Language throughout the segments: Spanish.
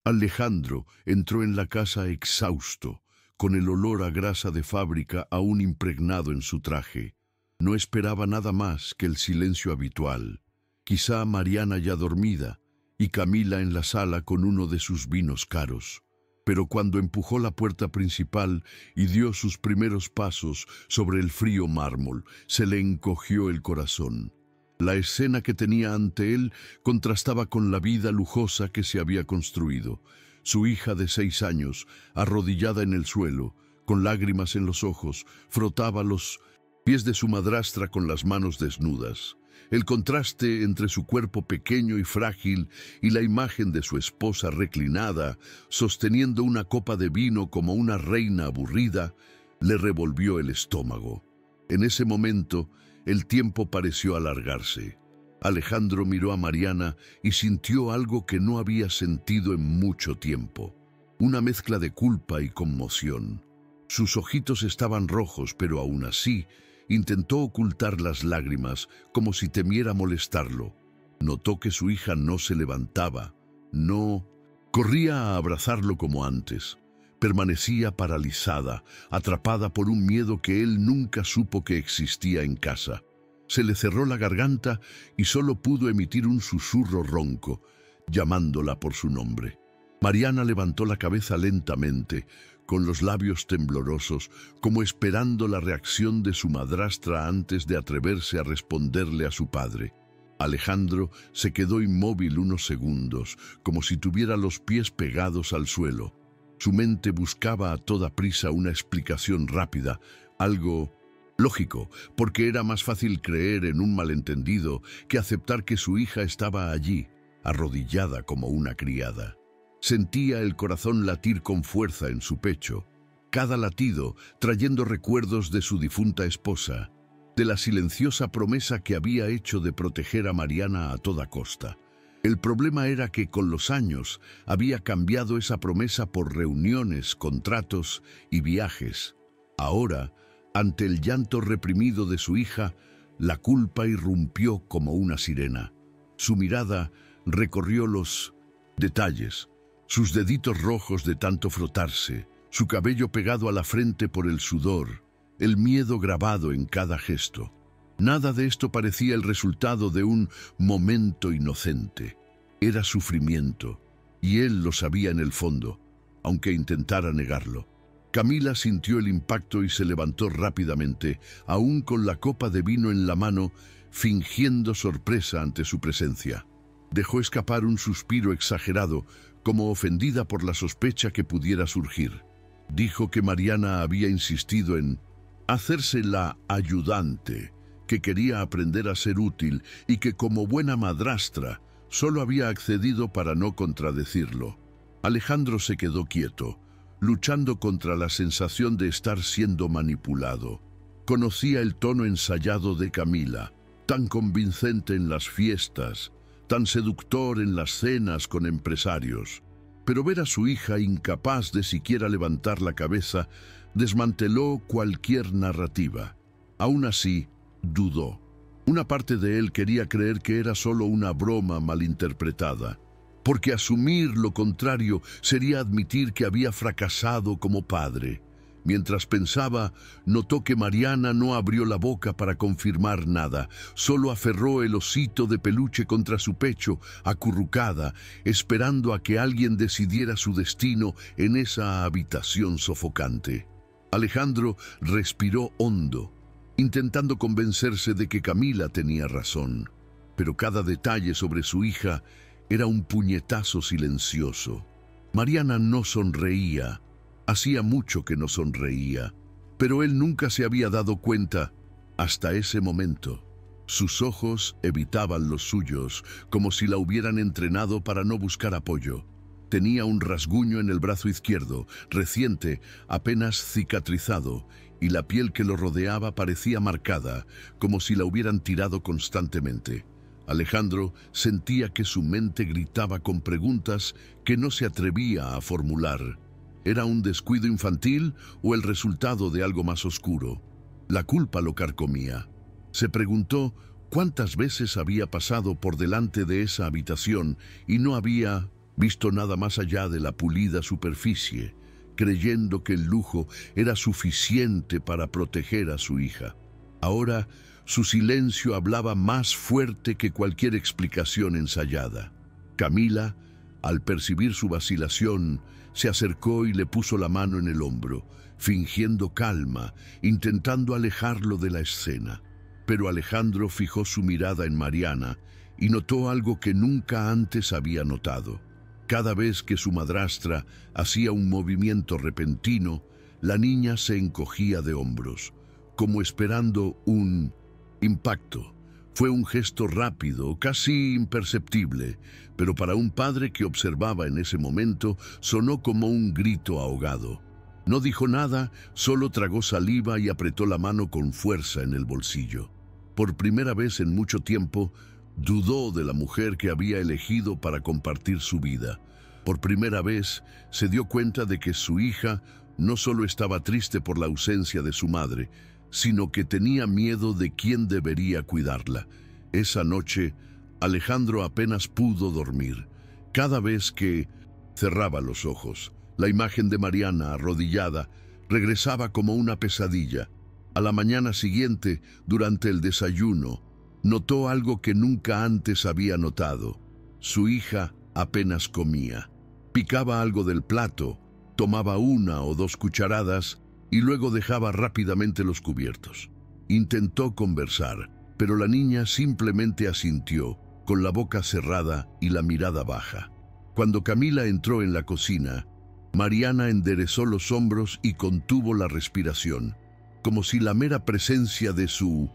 Alejandro entró en la casa exhausto, con el olor a grasa de fábrica aún impregnado en su traje. No esperaba nada más que el silencio habitual. Quizá Mariana ya dormida y Camila en la sala con uno de sus vinos caros. Pero cuando empujó la puerta principal y dio sus primeros pasos sobre el frío mármol, se le encogió el corazón. La escena que tenía ante él contrastaba con la vida lujosa que se había construido. Su hija de 6 años, arrodillada en el suelo, con lágrimas en los ojos, frotaba los pies de su madrastra con las manos desnudas. El contraste entre su cuerpo pequeño y frágil y la imagen de su esposa reclinada, sosteniendo una copa de vino como una reina aburrida, le revolvió el estómago. En ese momento, el tiempo pareció alargarse. Alejandro miró a Mariana y sintió algo que no había sentido en mucho tiempo. Una mezcla de culpa y conmoción. Sus ojitos estaban rojos, pero aún así intentó ocultar las lágrimas como si temiera molestarlo. Notó que su hija no se levantaba, no corría a abrazarlo como antes. Permanecía paralizada, atrapada por un miedo que él nunca supo que existía en casa. Se le cerró la garganta y solo pudo emitir un susurro ronco, llamándola por su nombre. Mariana levantó la cabeza lentamente, con los labios temblorosos, como esperando la reacción de su madrastra antes de atreverse a responderle a su padre. Alejandro se quedó inmóvil unos segundos, como si tuviera los pies pegados al suelo. Su mente buscaba a toda prisa una explicación rápida, algo lógico, porque era más fácil creer en un malentendido que aceptar que su hija estaba allí, arrodillada como una criada. Sentía el corazón latir con fuerza en su pecho, cada latido trayendo recuerdos de su difunta esposa, de la silenciosa promesa que había hecho de proteger a Mariana a toda costa. El problema era que con los años había cambiado esa promesa por reuniones, contratos y viajes. Ahora, ante el llanto reprimido de su hija, la culpa irrumpió como una sirena. Su mirada recorrió los detalles, sus deditos rojos de tanto frotarse, su cabello pegado a la frente por el sudor, el miedo grabado en cada gesto. Nada de esto parecía el resultado de un momento inocente. Era sufrimiento, y él lo sabía en el fondo, aunque intentara negarlo. Camila sintió el impacto y se levantó rápidamente, aún con la copa de vino en la mano, fingiendo sorpresa ante su presencia. Dejó escapar un suspiro exagerado, como ofendida por la sospecha que pudiera surgir. Dijo que Mariana había insistido en hacerse la ayudante, que quería aprender a ser útil y que como buena madrastra solo había accedido para no contradecirlo. Alejandro se quedó quieto, luchando contra la sensación de estar siendo manipulado. Conocía el tono ensayado de Camila, tan convincente en las fiestas, tan seductor en las cenas con empresarios. Pero ver a su hija incapaz de siquiera levantar la cabeza desmanteló cualquier narrativa. Aún así, dudó. Una parte de él quería creer que era solo una broma malinterpretada, porque asumir lo contrario sería admitir que había fracasado como padre. Mientras pensaba, notó que Mariana no abrió la boca para confirmar nada, solo aferró el osito de peluche contra su pecho, acurrucada, esperando a que alguien decidiera su destino en esa habitación sofocante. Alejandro respiró hondo, intentando convencerse de que Camila tenía razón, pero cada detalle sobre su hija era un puñetazo silencioso. Mariana no sonreía. Hacía mucho que no sonreía, pero él nunca se había dado cuenta hasta ese momento. Sus ojos evitaban los suyos, como si la hubieran entrenado para no buscar apoyo. Tenía un rasguño en el brazo izquierdo, reciente, apenas cicatrizado, y la piel que lo rodeaba parecía marcada, como si la hubieran tirado constantemente. Alejandro sentía que su mente gritaba con preguntas que no se atrevía a formular. ¿Era un descuido infantil o el resultado de algo más oscuro? La culpa lo carcomía. Se preguntó cuántas veces había pasado por delante de esa habitación y no había visto nada más allá de la pulida superficie, creyendo que el lujo era suficiente para proteger a su hija. Ahora, su silencio hablaba más fuerte que cualquier explicación ensayada. Camila, al percibir su vacilación, se acercó y le puso la mano en el hombro, fingiendo calma, intentando alejarlo de la escena. Pero Alejandro fijó su mirada en Mariana y notó algo que nunca antes había notado. Cada vez que su madrastra hacía un movimiento repentino, la niña se encogía de hombros, como esperando un impacto. Fue un gesto rápido, casi imperceptible, pero para un padre que observaba en ese momento sonó como un grito ahogado. No dijo nada, solo tragó saliva y apretó la mano con fuerza en el bolsillo. Por primera vez en mucho tiempo, dudó de la mujer que había elegido para compartir su vida. Por primera vez, se dio cuenta de que su hija no solo estaba triste por la ausencia de su madre, sino que tenía miedo de quién debería cuidarla. Esa noche, Alejandro apenas pudo dormir. Cada vez que cerraba los ojos, la imagen de Mariana arrodillada regresaba como una pesadilla. A la mañana siguiente, durante el desayuno, notó algo que nunca antes había notado. Su hija apenas comía. Picaba algo del plato, tomaba 1 o 2 cucharadas y luego dejaba rápidamente los cubiertos. Intentó conversar, pero la niña simplemente asintió, con la boca cerrada y la mirada baja. Cuando Camila entró en la cocina, Mariana enderezó los hombros y contuvo la respiración, como si la mera presencia de su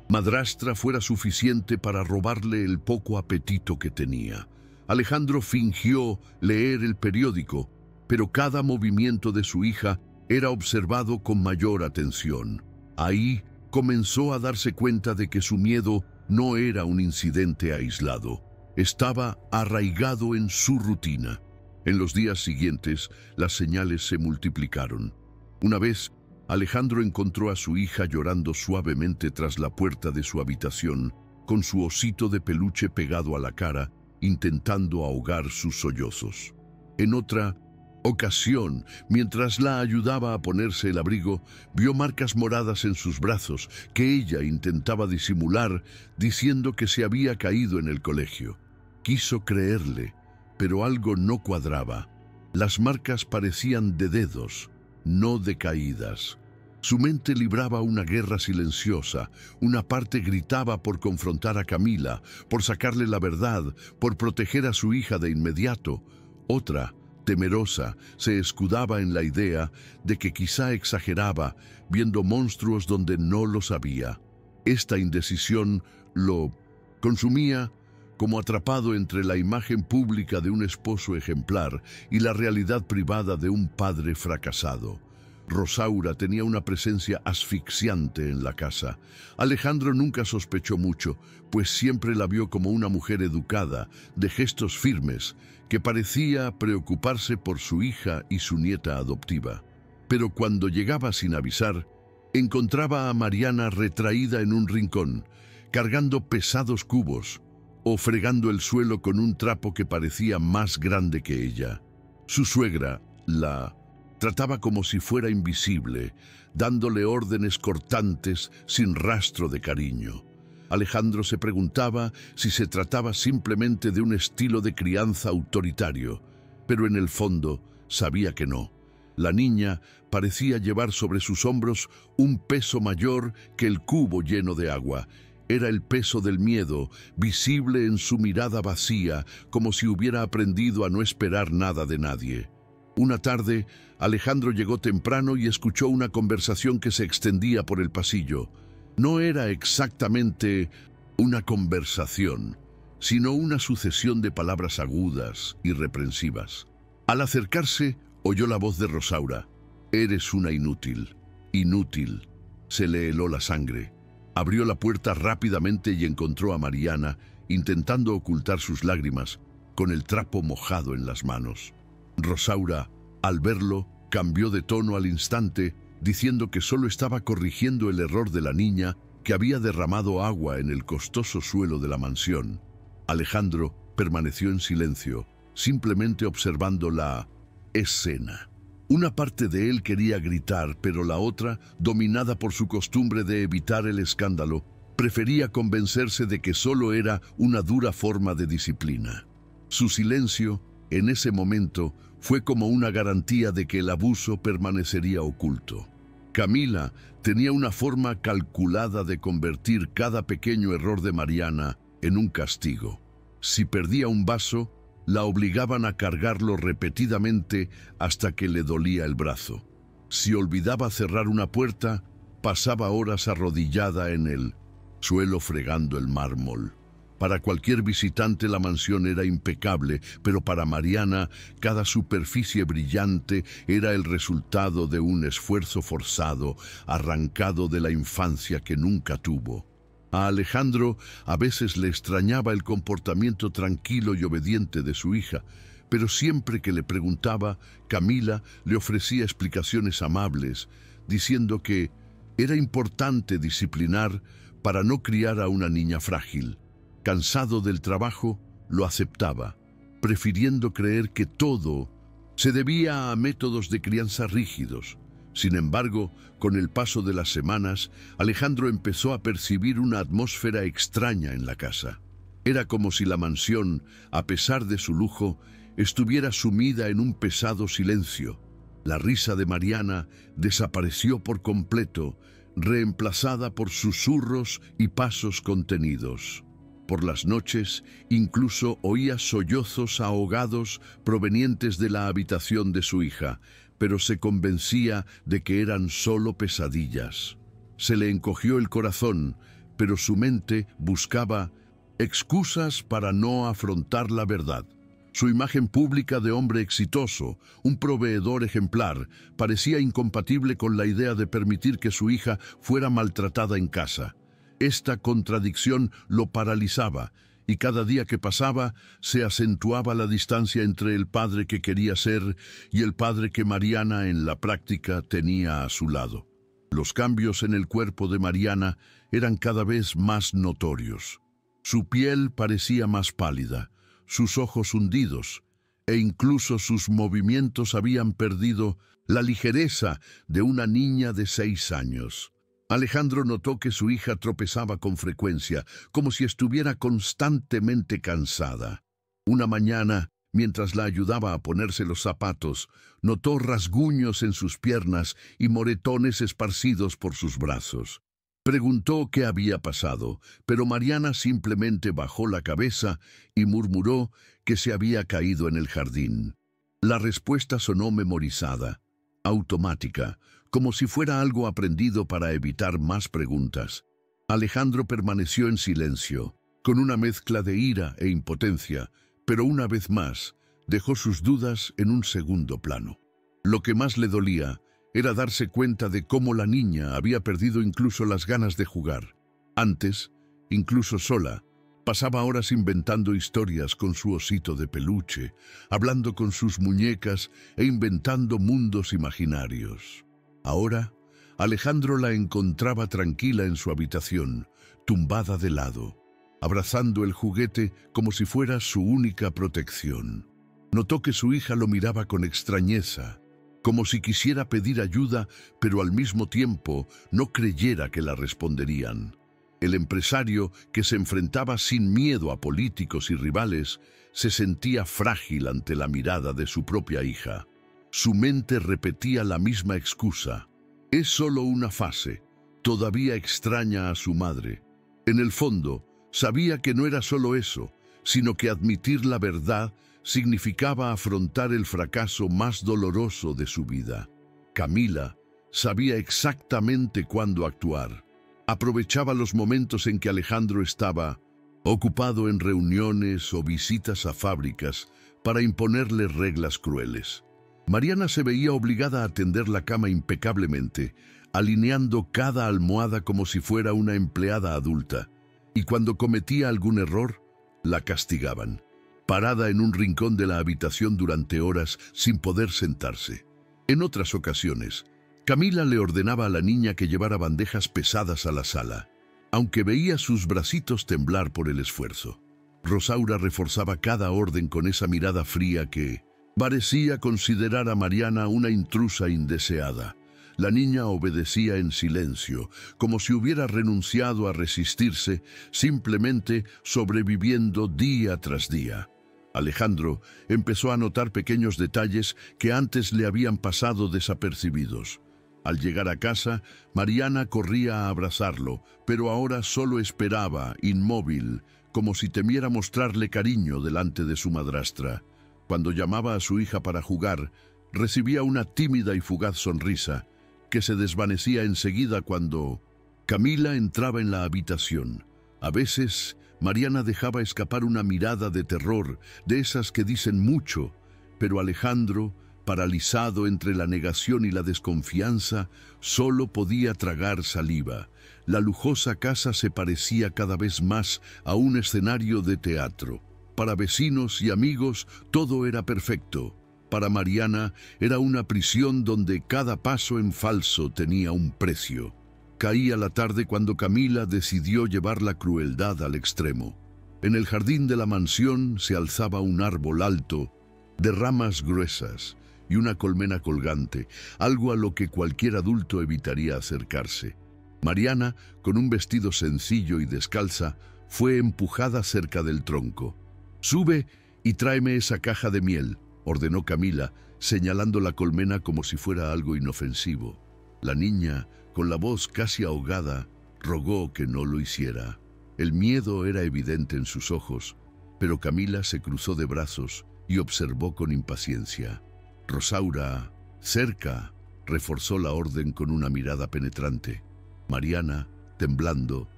madrastra fuera suficiente para robarle el poco apetito que tenía. Alejandro fingió leer el periódico, pero cada movimiento de su hija era observado con mayor atención. Ahí comenzó a darse cuenta de que su miedo no era un incidente aislado. Estaba arraigado en su rutina. En los días siguientes, las señales se multiplicaron. Una vez, Alejandro encontró a su hija llorando suavemente tras la puerta de su habitación, con su osito de peluche pegado a la cara, intentando ahogar sus sollozos. En otra ocasión, mientras la ayudaba a ponerse el abrigo, vio marcas moradas en sus brazos que ella intentaba disimular, diciendo que se había caído en el colegio. Quiso creerle, pero algo no cuadraba. Las marcas parecían de dedos, no de caídas. Su mente libraba una guerra silenciosa. Una parte gritaba por confrontar a Camila, por sacarle la verdad, por proteger a su hija de inmediato. Otra, temerosa, se escudaba en la idea de que quizá exageraba, viendo monstruos donde no los había. Esta indecisión lo consumía, como atrapado entre la imagen pública de un esposo ejemplar y la realidad privada de un padre fracasado. Rosaura tenía una presencia asfixiante en la casa. Alejandro nunca sospechó mucho, pues siempre la vio como una mujer educada, de gestos firmes, que parecía preocuparse por su hija y su nieta adoptiva. Pero cuando llegaba sin avisar, encontraba a Mariana retraída en un rincón, cargando pesados cubos o fregando el suelo con un trapo que parecía más grande que ella. Su suegra la trataba como si fuera invisible, dándole órdenes cortantes sin rastro de cariño. Alejandro se preguntaba si se trataba simplemente de un estilo de crianza autoritario, pero en el fondo sabía que no. La niña parecía llevar sobre sus hombros un peso mayor que el cubo lleno de agua. Era el peso del miedo, visible en su mirada vacía, como si hubiera aprendido a no esperar nada de nadie. Una tarde, Alejandro llegó temprano y escuchó una conversación que se extendía por el pasillo. No era exactamente una conversación, sino una sucesión de palabras agudas y reprensivas. Al acercarse, oyó la voz de Rosaura. «Eres una inútil, inútil». Se le heló la sangre. Abrió la puerta rápidamente y encontró a Mariana, intentando ocultar sus lágrimas, con el trapo mojado en las manos. Rosaura, al verlo, cambió de tono al instante, diciendo que solo estaba corrigiendo el error de la niña que había derramado agua en el costoso suelo de la mansión. Alejandro permaneció en silencio, simplemente observando la escena. Una parte de él quería gritar, pero la otra, dominada por su costumbre de evitar el escándalo, prefería convencerse de que solo era una dura forma de disciplina. Su silencio, en ese momento, fue como una garantía de que el abuso permanecería oculto. Camila tenía una forma calculada de convertir cada pequeño error de Mariana en un castigo. Si perdía un vaso, la obligaban a cargarlo repetidamente hasta que le dolía el brazo. Si olvidaba cerrar una puerta, pasaba horas arrodillada en el suelo fregando el mármol. Para cualquier visitante la mansión era impecable, pero para Mariana cada superficie brillante era el resultado de un esfuerzo forzado, arrancado de la infancia que nunca tuvo. A Alejandro a veces le extrañaba el comportamiento tranquilo y obediente de su hija, pero siempre que le preguntaba, Camila le ofrecía explicaciones amables, diciendo que era importante disciplinar para no criar a una niña frágil. Cansado del trabajo, lo aceptaba, prefiriendo creer que todo se debía a métodos de crianza rígidos. Sin embargo, con el paso de las semanas, Alejandro empezó a percibir una atmósfera extraña en la casa. Era como si la mansión, a pesar de su lujo, estuviera sumida en un pesado silencio. La risa de Mariana desapareció por completo, reemplazada por susurros y pasos contenidos. Por las noches, incluso oía sollozos ahogados provenientes de la habitación de su hija, pero se convencía de que eran solo pesadillas. Se le encogió el corazón, pero su mente buscaba excusas para no afrontar la verdad. Su imagen pública de hombre exitoso, un proveedor ejemplar, parecía incompatible con la idea de permitir que su hija fuera maltratada en casa. Esta contradicción lo paralizaba, y cada día que pasaba se acentuaba la distancia entre el padre que quería ser y el padre que Mariana en la práctica tenía a su lado. Los cambios en el cuerpo de Mariana eran cada vez más notorios. Su piel parecía más pálida, sus ojos hundidos, e incluso sus movimientos habían perdido la ligereza de una niña de 6 años. Alejandro notó que su hija tropezaba con frecuencia, como si estuviera constantemente cansada. Una mañana, mientras la ayudaba a ponerse los zapatos, notó rasguños en sus piernas y moretones esparcidos por sus brazos. Preguntó qué había pasado, pero Mariana simplemente bajó la cabeza y murmuró que se había caído en el jardín. La respuesta sonó memorizada, automática, como si fuera algo aprendido para evitar más preguntas. Alejandro permaneció en silencio, con una mezcla de ira e impotencia, pero una vez más dejó sus dudas en un segundo plano. Lo que más le dolía era darse cuenta de cómo la niña había perdido incluso las ganas de jugar. Antes, incluso sola, pasaba horas inventando historias con su osito de peluche, hablando con sus muñecas e inventando mundos imaginarios. Ahora, Alejandro la encontraba tranquila en su habitación, tumbada de lado, abrazando el juguete como si fuera su única protección. Notó que su hija lo miraba con extrañeza, como si quisiera pedir ayuda, pero al mismo tiempo no creyera que la responderían. El empresario, que se enfrentaba sin miedo a políticos y rivales, se sentía frágil ante la mirada de su propia hija. Su mente repetía la misma excusa. Es solo una fase. Todavía extraña a su madre. En el fondo, sabía que no era solo eso, sino que admitir la verdad significaba afrontar el fracaso más doloroso de su vida. Camila sabía exactamente cuándo actuar. Aprovechaba los momentos en que Alejandro estaba ocupado en reuniones o visitas a fábricas para imponerle reglas crueles. Mariana se veía obligada a tender la cama impecablemente, alineando cada almohada como si fuera una empleada adulta, y cuando cometía algún error, la castigaban, parada en un rincón de la habitación durante horas sin poder sentarse. En otras ocasiones, Camila le ordenaba a la niña que llevara bandejas pesadas a la sala, aunque veía sus bracitos temblar por el esfuerzo. Rosaura reforzaba cada orden con esa mirada fría que parecía considerar a Mariana una intrusa indeseada. La niña obedecía en silencio, como si hubiera renunciado a resistirse, simplemente sobreviviendo día tras día. Alejandro empezó a notar pequeños detalles que antes le habían pasado desapercibidos. Al llegar a casa, Mariana corría a abrazarlo, pero ahora solo esperaba, inmóvil, como si temiera mostrarle cariño delante de su madrastra. Cuando llamaba a su hija para jugar, recibía una tímida y fugaz sonrisa, que se desvanecía enseguida cuando Camila entraba en la habitación. A veces, Mariana dejaba escapar una mirada de terror, de esas que dicen mucho, pero Alejandro, paralizado entre la negación y la desconfianza, solo podía tragar saliva. La lujosa casa se parecía cada vez más a un escenario de teatro. Para vecinos y amigos todo era perfecto. Para Mariana era una prisión donde cada paso en falso tenía un precio. Caía la tarde cuando Camila decidió llevar la crueldad al extremo. En el jardín de la mansión se alzaba un árbol alto, de ramas gruesas, y una colmena colgante, algo a lo que cualquier adulto evitaría acercarse. Mariana, con un vestido sencillo y descalza, fue empujada cerca del tronco. «Sube y tráeme esa caja de miel», ordenó Camila, señalando la colmena como si fuera algo inofensivo. La niña, con la voz casi ahogada, rogó que no lo hiciera. El miedo era evidente en sus ojos, pero Camila se cruzó de brazos y observó con impaciencia. Rosaura, cerca, reforzó la orden con una mirada penetrante. Mariana, temblando,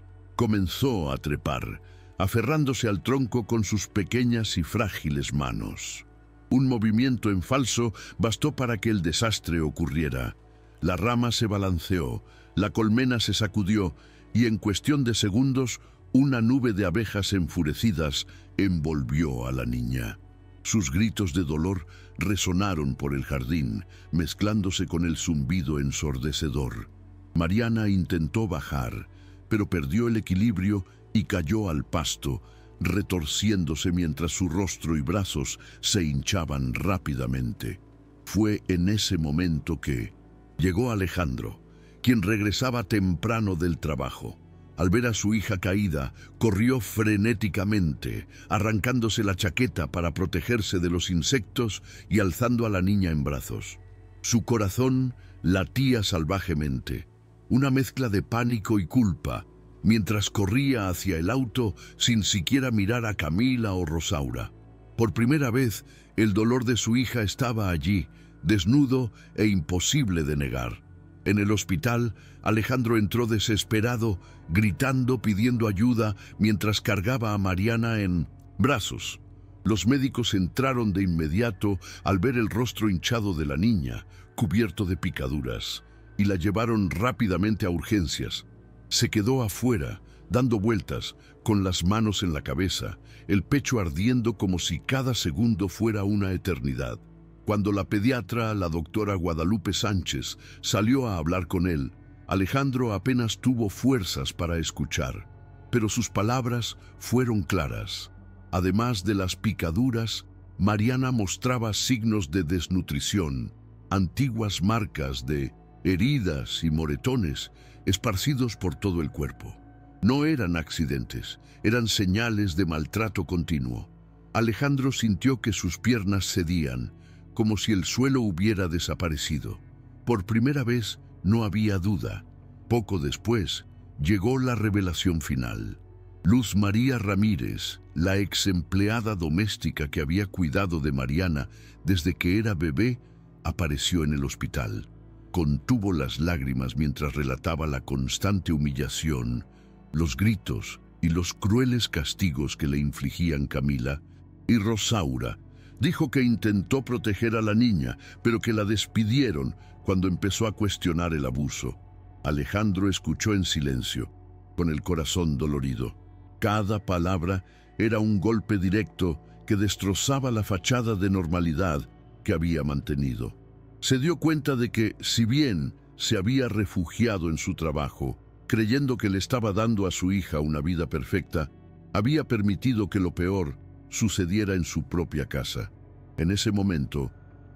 comenzó a trepar, aferrándose al tronco con sus pequeñas y frágiles manos. Un movimiento en falso bastó para que el desastre ocurriera. La rama se balanceó, la colmena se sacudió y en cuestión de segundos una nube de abejas enfurecidas envolvió a la niña. Sus gritos de dolor resonaron por el jardín, mezclándose con el zumbido ensordecedor. Mariana intentó bajar, pero perdió el equilibrio y cayó al pasto, retorciéndose mientras su rostro y brazos se hinchaban rápidamente. Fue en ese momento que llegó Alejandro, quien regresaba temprano del trabajo. Al ver a su hija caída, corrió frenéticamente, arrancándose la chaqueta para protegerse de los insectos y alzando a la niña en brazos. Su corazón latía salvajemente, una mezcla de pánico y culpa, mientras corría hacia el auto sin siquiera mirar a Camila o Rosaura. Por primera vez, el dolor de su hija estaba allí, desnudo e imposible de negar. En el hospital, Alejandro entró desesperado, gritando, pidiendo ayuda, mientras cargaba a Mariana en brazos. Los médicos entraron de inmediato al ver el rostro hinchado de la niña, cubierto de picaduras, y la llevaron rápidamente a urgencias. Se quedó afuera, dando vueltas, con las manos en la cabeza, el pecho ardiendo como si cada segundo fuera una eternidad. Cuando la pediatra, la doctora Guadalupe Sánchez, salió a hablar con él, Alejandro apenas tuvo fuerzas para escuchar, pero sus palabras fueron claras. Además de las picaduras, Mariana mostraba signos de desnutrición, antiguas marcas de heridas y moretones esparcidos por todo el cuerpo. No eran accidentes, eran señales de maltrato continuo. Alejandro sintió que sus piernas cedían, como si el suelo hubiera desaparecido. Por primera vez no había duda. Poco después llegó la revelación final. Luz María Ramírez, la ex empleada doméstica que había cuidado de Mariana desde que era bebé, apareció en el hospital. Contuvo las lágrimas mientras relataba la constante humillación, los gritos y los crueles castigos que le infligían Camila y Rosaura. Dijo que intentó proteger a la niña, pero que la despidieron cuando empezó a cuestionar el abuso. Alejandro escuchó en silencio, con el corazón dolorido. Cada palabra era un golpe directo que destrozaba la fachada de normalidad que había mantenido. Se dio cuenta de que, si bien se había refugiado en su trabajo, creyendo que le estaba dando a su hija una vida perfecta, Había permitido que lo peor sucediera en su propia casa. En ese momento,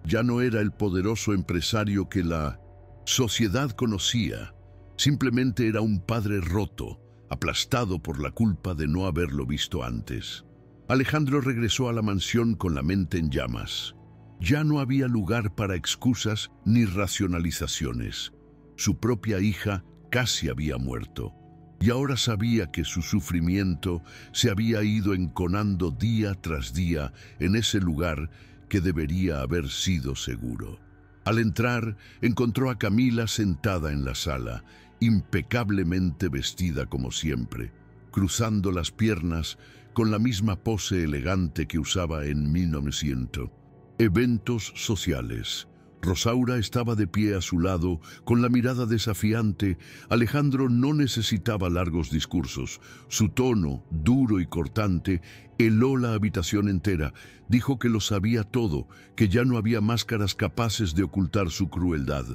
ya no era el poderoso empresario que la sociedad conocía. Simplemente era un padre roto, aplastado por la culpa de no haberlo visto antes. Alejandro regresó a la mansión con la mente en llamas. Ya no había lugar para excusas ni racionalizaciones. Su propia hija casi había muerto, y ahora sabía que su sufrimiento se había ido enconando día tras día en ese lugar que debería haber sido seguro. Al entrar, encontró a Camila sentada en la sala, impecablemente vestida como siempre, cruzando las piernas con la misma pose elegante que usaba en 1900. Eventos sociales. Rosaura estaba de pie a su lado, con la mirada desafiante. Alejandro no necesitaba largos discursos. Su tono, duro y cortante, heló la habitación entera. Dijo que lo sabía todo, que ya no había máscaras capaces de ocultar su crueldad.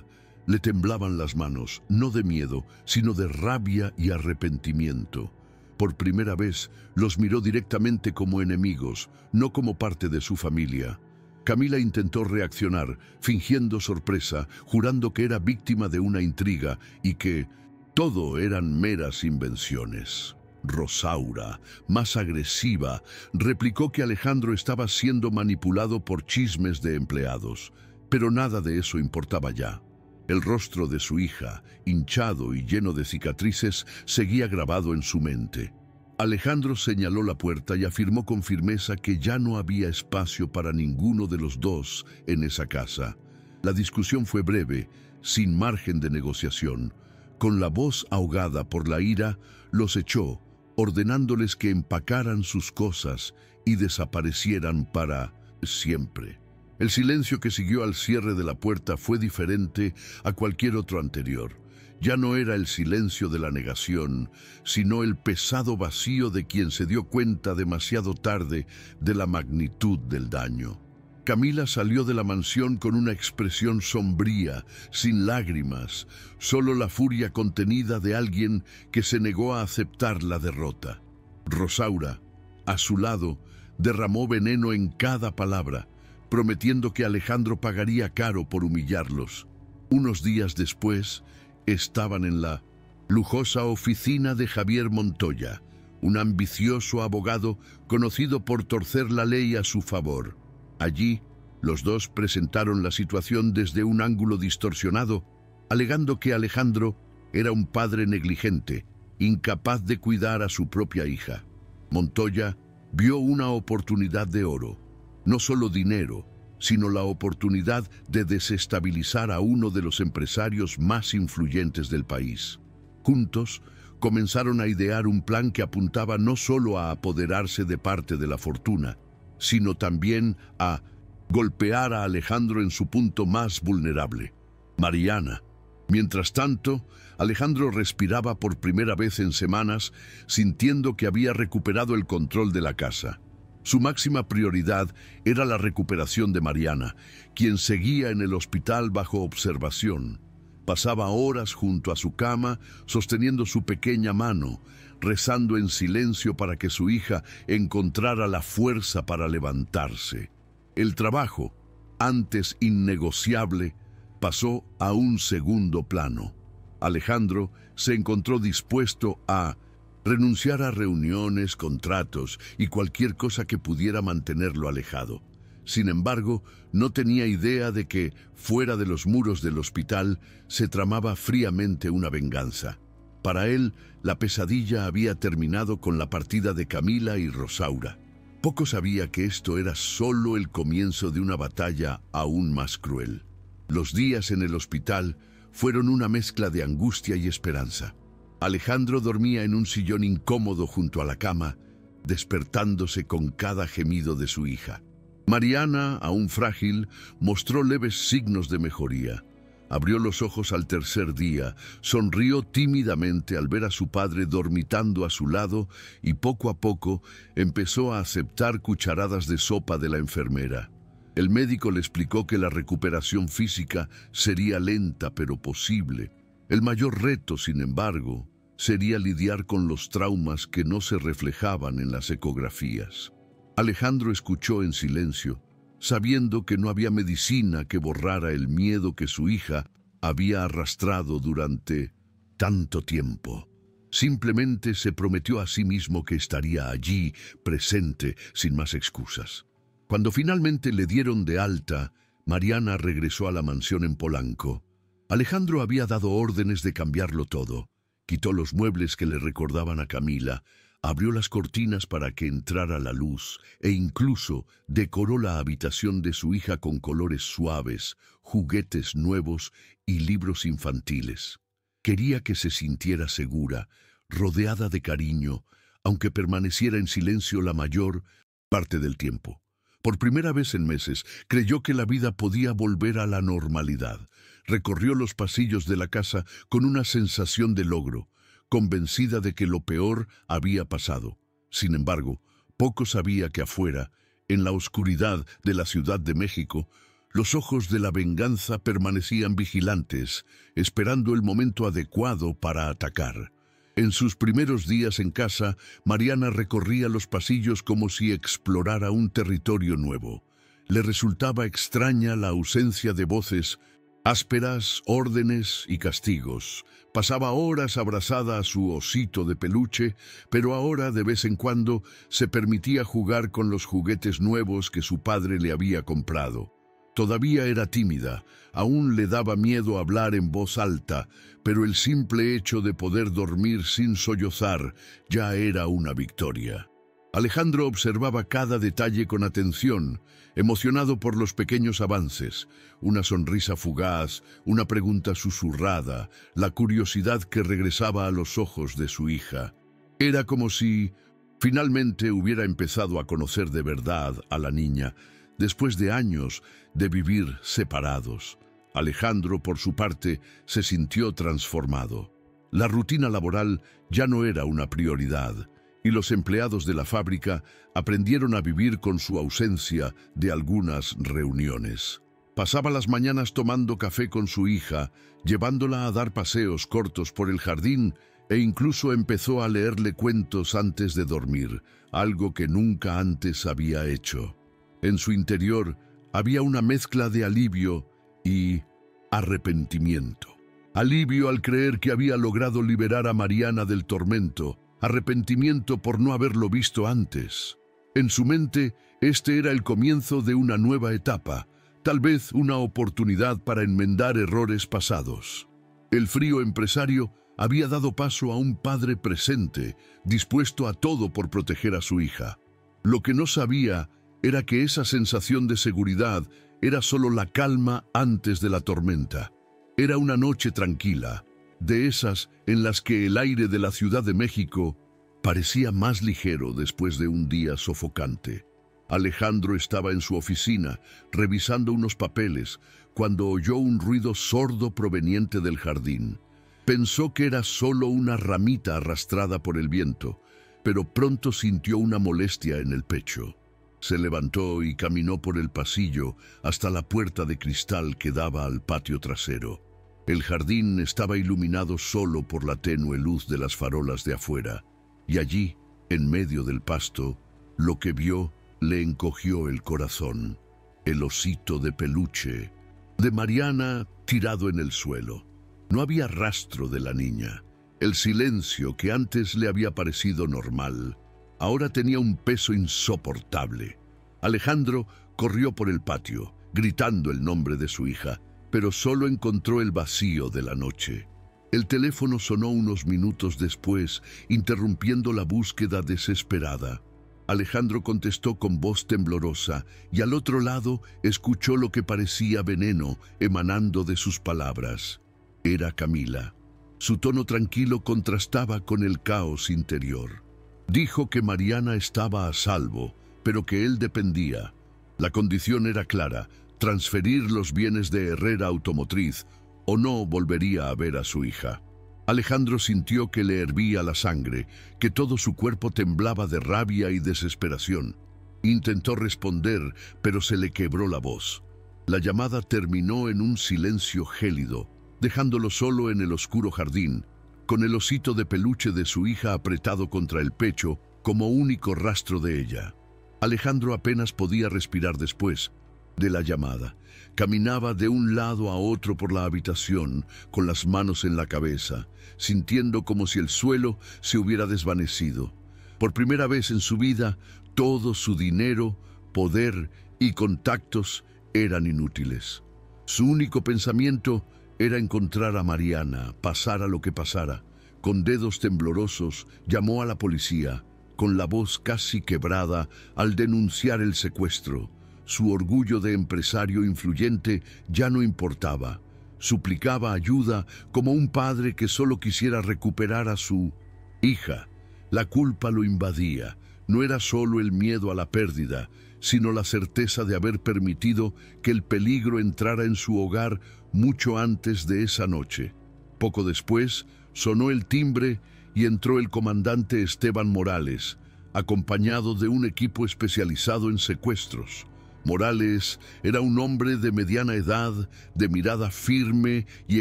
Le temblaban las manos, no de miedo, sino de rabia y arrepentimiento. Por primera vez, los miró directamente como enemigos, no como parte de su familia. Camila intentó reaccionar, fingiendo sorpresa, jurando que era víctima de una intriga y que todo eran meras invenciones. Rosaura, más agresiva, replicó que Alejandro estaba siendo manipulado por chismes de empleados, pero nada de eso importaba ya. El rostro de su hija, hinchado y lleno de cicatrices, seguía grabado en su mente. Alejandro señaló la puerta y afirmó con firmeza que ya no había espacio para ninguno de los dos en esa casa. La discusión fue breve, sin margen de negociación. Con la voz ahogada por la ira, los echó, ordenándoles que empacaran sus cosas y desaparecieran para siempre. El silencio que siguió al cierre de la puerta fue diferente a cualquier otro anterior. Ya no era el silencio de la negación, sino el pesado vacío de quien se dio cuenta demasiado tarde de la magnitud del daño. Camila salió de la mansión con una expresión sombría, sin lágrimas, solo la furia contenida de alguien que se negó a aceptar la derrota. Rosaura, a su lado, derramó veneno en cada palabra, prometiendo que Alejandro pagaría caro por humillarlos. Unos días después, estaban en la lujosa oficina de Javier Montoya, un ambicioso abogado conocido por torcer la ley a su favor. Allí, los dos presentaron la situación desde un ángulo distorsionado, alegando que Alejandro era un padre negligente, incapaz de cuidar a su propia hija. Montoya vio una oportunidad de oro, no solo dinero, sino la oportunidad de desestabilizar a uno de los empresarios más influyentes del país. Juntos, comenzaron a idear un plan que apuntaba no solo a apoderarse de parte de la fortuna, sino también a golpear a Alejandro en su punto más vulnerable, Mariana. Mientras tanto, Alejandro respiraba por primera vez en semanas, sintiendo que había recuperado el control de la casa. Su máxima prioridad era la recuperación de Mariana, quien seguía en el hospital bajo observación. Pasaba horas junto a su cama, sosteniendo su pequeña mano, rezando en silencio para que su hija encontrara la fuerza para levantarse. El trabajo, antes innegociable, pasó a un segundo plano. Alejandro se encontró dispuesto a renunciar a reuniones, contratos y cualquier cosa que pudiera mantenerlo alejado. Sin embargo, no tenía idea de que, fuera de los muros del hospital, se tramaba fríamente una venganza. Para él, la pesadilla había terminado con la partida de Camila y Rosaura. Poco sabía que esto era solo el comienzo de una batalla aún más cruel. Los días en el hospital fueron una mezcla de angustia y esperanza. Alejandro dormía en un sillón incómodo junto a la cama, despertándose con cada gemido de su hija. Mariana, aún frágil, mostró leves signos de mejoría. Abrió los ojos al tercer día, sonrió tímidamente al ver a su padre dormitando a su lado y poco a poco empezó a aceptar cucharadas de sopa de la enfermera. El médico le explicó que la recuperación física sería lenta pero posible. El mayor reto, sin embargo, sería lidiar con los traumas que no se reflejaban en las ecografías. Alejandro escuchó en silencio, sabiendo que no había medicina que borrara el miedo que su hija había arrastrado durante tanto tiempo. Simplemente se prometió a sí mismo que estaría allí, presente, sin más excusas. Cuando finalmente le dieron de alta, Mariana regresó a la mansión en Polanco. Alejandro había dado órdenes de cambiarlo todo. Quitó los muebles que le recordaban a Camila, abrió las cortinas para que entrara la luz e incluso decoró la habitación de su hija con colores suaves, juguetes nuevos y libros infantiles. Quería que se sintiera segura, rodeada de cariño, aunque permaneciera en silencio la mayor parte del tiempo. Por primera vez en meses, creyó que la vida podía volver a la normalidad. Recorrió los pasillos de la casa con una sensación de logro, convencida de que lo peor había pasado. Sin embargo, poco sabía que afuera, en la oscuridad de la Ciudad de México, los ojos de la venganza permanecían vigilantes, esperando el momento adecuado para atacar. En sus primeros días en casa, Mariana recorría los pasillos como si explorara un territorio nuevo. Le resultaba extraña la ausencia de voces ásperas, órdenes y castigos. Pasaba horas abrazada a su osito de peluche, pero ahora de vez en cuando se permitía jugar con los juguetes nuevos que su padre le había comprado. Todavía era tímida, aún le daba miedo hablar en voz alta, pero el simple hecho de poder dormir sin sollozar ya era una victoria. Alejandro observaba cada detalle con atención, emocionado por los pequeños avances, una sonrisa fugaz, una pregunta susurrada, la curiosidad que regresaba a los ojos de su hija. Era como si finalmente hubiera empezado a conocer de verdad a la niña, después de años de vivir separados. Alejandro, por su parte, se sintió transformado. La rutina laboral ya no era una prioridad, y los empleados de la fábrica aprendieron a vivir con su ausencia de algunas reuniones. Pasaba las mañanas tomando café con su hija, llevándola a dar paseos cortos por el jardín e incluso empezó a leerle cuentos antes de dormir, algo que nunca antes había hecho. En su interior había una mezcla de alivio y arrepentimiento. Alivio al creer que había logrado liberar a Mariana del tormento, arrepentimiento por no haberlo visto antes. En su mente, este era el comienzo de una nueva etapa, tal vez una oportunidad para enmendar errores pasados. El frío empresario había dado paso a un padre presente, dispuesto a todo por proteger a su hija. Lo que no sabía era que esa sensación de seguridad era solo la calma antes de la tormenta. Era una noche tranquila, de esas en las que el aire de la Ciudad de México parecía más ligero después de un día sofocante. Alejandro estaba en su oficina, revisando unos papeles, cuando oyó un ruido sordo proveniente del jardín. Pensó que era solo una ramita arrastrada por el viento, pero pronto sintió una molestia en el pecho. Se levantó y caminó por el pasillo hasta la puerta de cristal que daba al patio trasero. El jardín estaba iluminado solo por la tenue luz de las farolas de afuera, y allí, en medio del pasto, lo que vio le encogió el corazón. El osito de peluche de Mariana tirado en el suelo. No había rastro de la niña. El silencio que antes le había parecido normal, ahora tenía un peso insoportable. Alejandro corrió por el patio, gritando el nombre de su hija, pero solo encontró el vacío de la noche. El teléfono sonó unos minutos después, interrumpiendo la búsqueda desesperada. Alejandro contestó con voz temblorosa y al otro lado escuchó lo que parecía veneno emanando de sus palabras. Era Camila. Su tono tranquilo contrastaba con el caos interior. Dijo que Mariana estaba a salvo, pero que él dependía. La condición era clara: transferir los bienes de Herrera Automotriz o no volvería a ver a su hija. Alejandro sintió que le hervía la sangre, que todo su cuerpo temblaba de rabia y desesperación. Intentó responder, pero se le quebró la voz. La llamada terminó en un silencio gélido, dejándolo solo en el oscuro jardín, con el osito de peluche de su hija apretado contra el pecho como único rastro de ella. Alejandro apenas podía respirar después de la llamada. Caminaba de un lado a otro por la habitación, con las manos en la cabeza, sintiendo como si el suelo se hubiera desvanecido. Por primera vez en su vida, todo su dinero, poder y contactos eran inútiles. Su único pensamiento era encontrar a Mariana, pasara lo que pasara. Con dedos temblorosos, llamó a la policía, con la voz casi quebrada al denunciar el secuestro. Su orgullo de empresario influyente ya no importaba. Suplicaba ayuda como un padre que solo quisiera recuperar a su hija. La culpa lo invadía. No era solo el miedo a la pérdida, sino la certeza de haber permitido que el peligro entrara en su hogar mucho antes de esa noche. Poco después, sonó el timbre y entró el comandante Esteban Morales, acompañado de un equipo especializado en secuestros. Morales era un hombre de mediana edad, de mirada firme y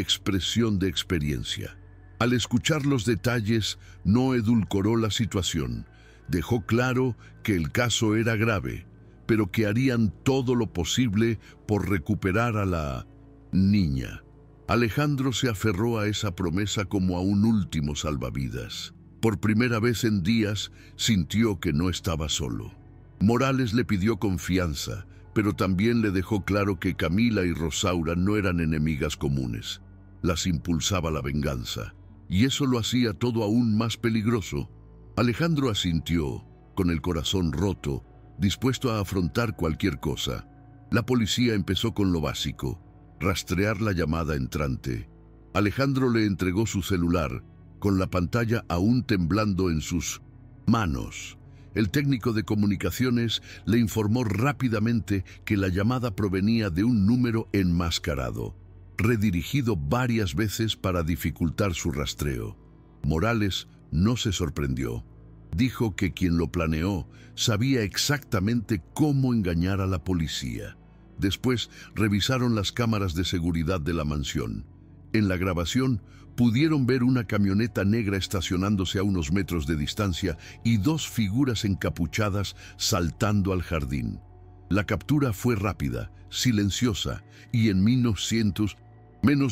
expresión de experiencia. Al escuchar los detalles, no edulcoró la situación. Dejó claro que el caso era grave, pero que harían todo lo posible por recuperar a la niña. Alejandro se aferró a esa promesa como a un último salvavidas. Por primera vez en días sintió que no estaba solo. Morales le pidió confianza, pero también le dejó claro que Camila y Rosaura no eran enemigas comunes. Las impulsaba la venganza, y eso lo hacía todo aún más peligroso. Alejandro asintió, con el corazón roto, dispuesto a afrontar cualquier cosa. La policía empezó con lo básico: rastrear la llamada entrante. Alejandro le entregó su celular, con la pantalla aún temblando en sus manos. El técnico de comunicaciones le informó rápidamente que la llamada provenía de un número enmascarado, redirigido varias veces para dificultar su rastreo. Morales no se sorprendió. Dijo que quien lo planeó sabía exactamente cómo engañar a la policía. Después revisaron las cámaras de seguridad de la mansión. En la grabación pudieron ver una camioneta negra estacionándose a unos metros de distancia y dos figuras encapuchadas saltando al jardín. La captura fue rápida, silenciosa, y en menos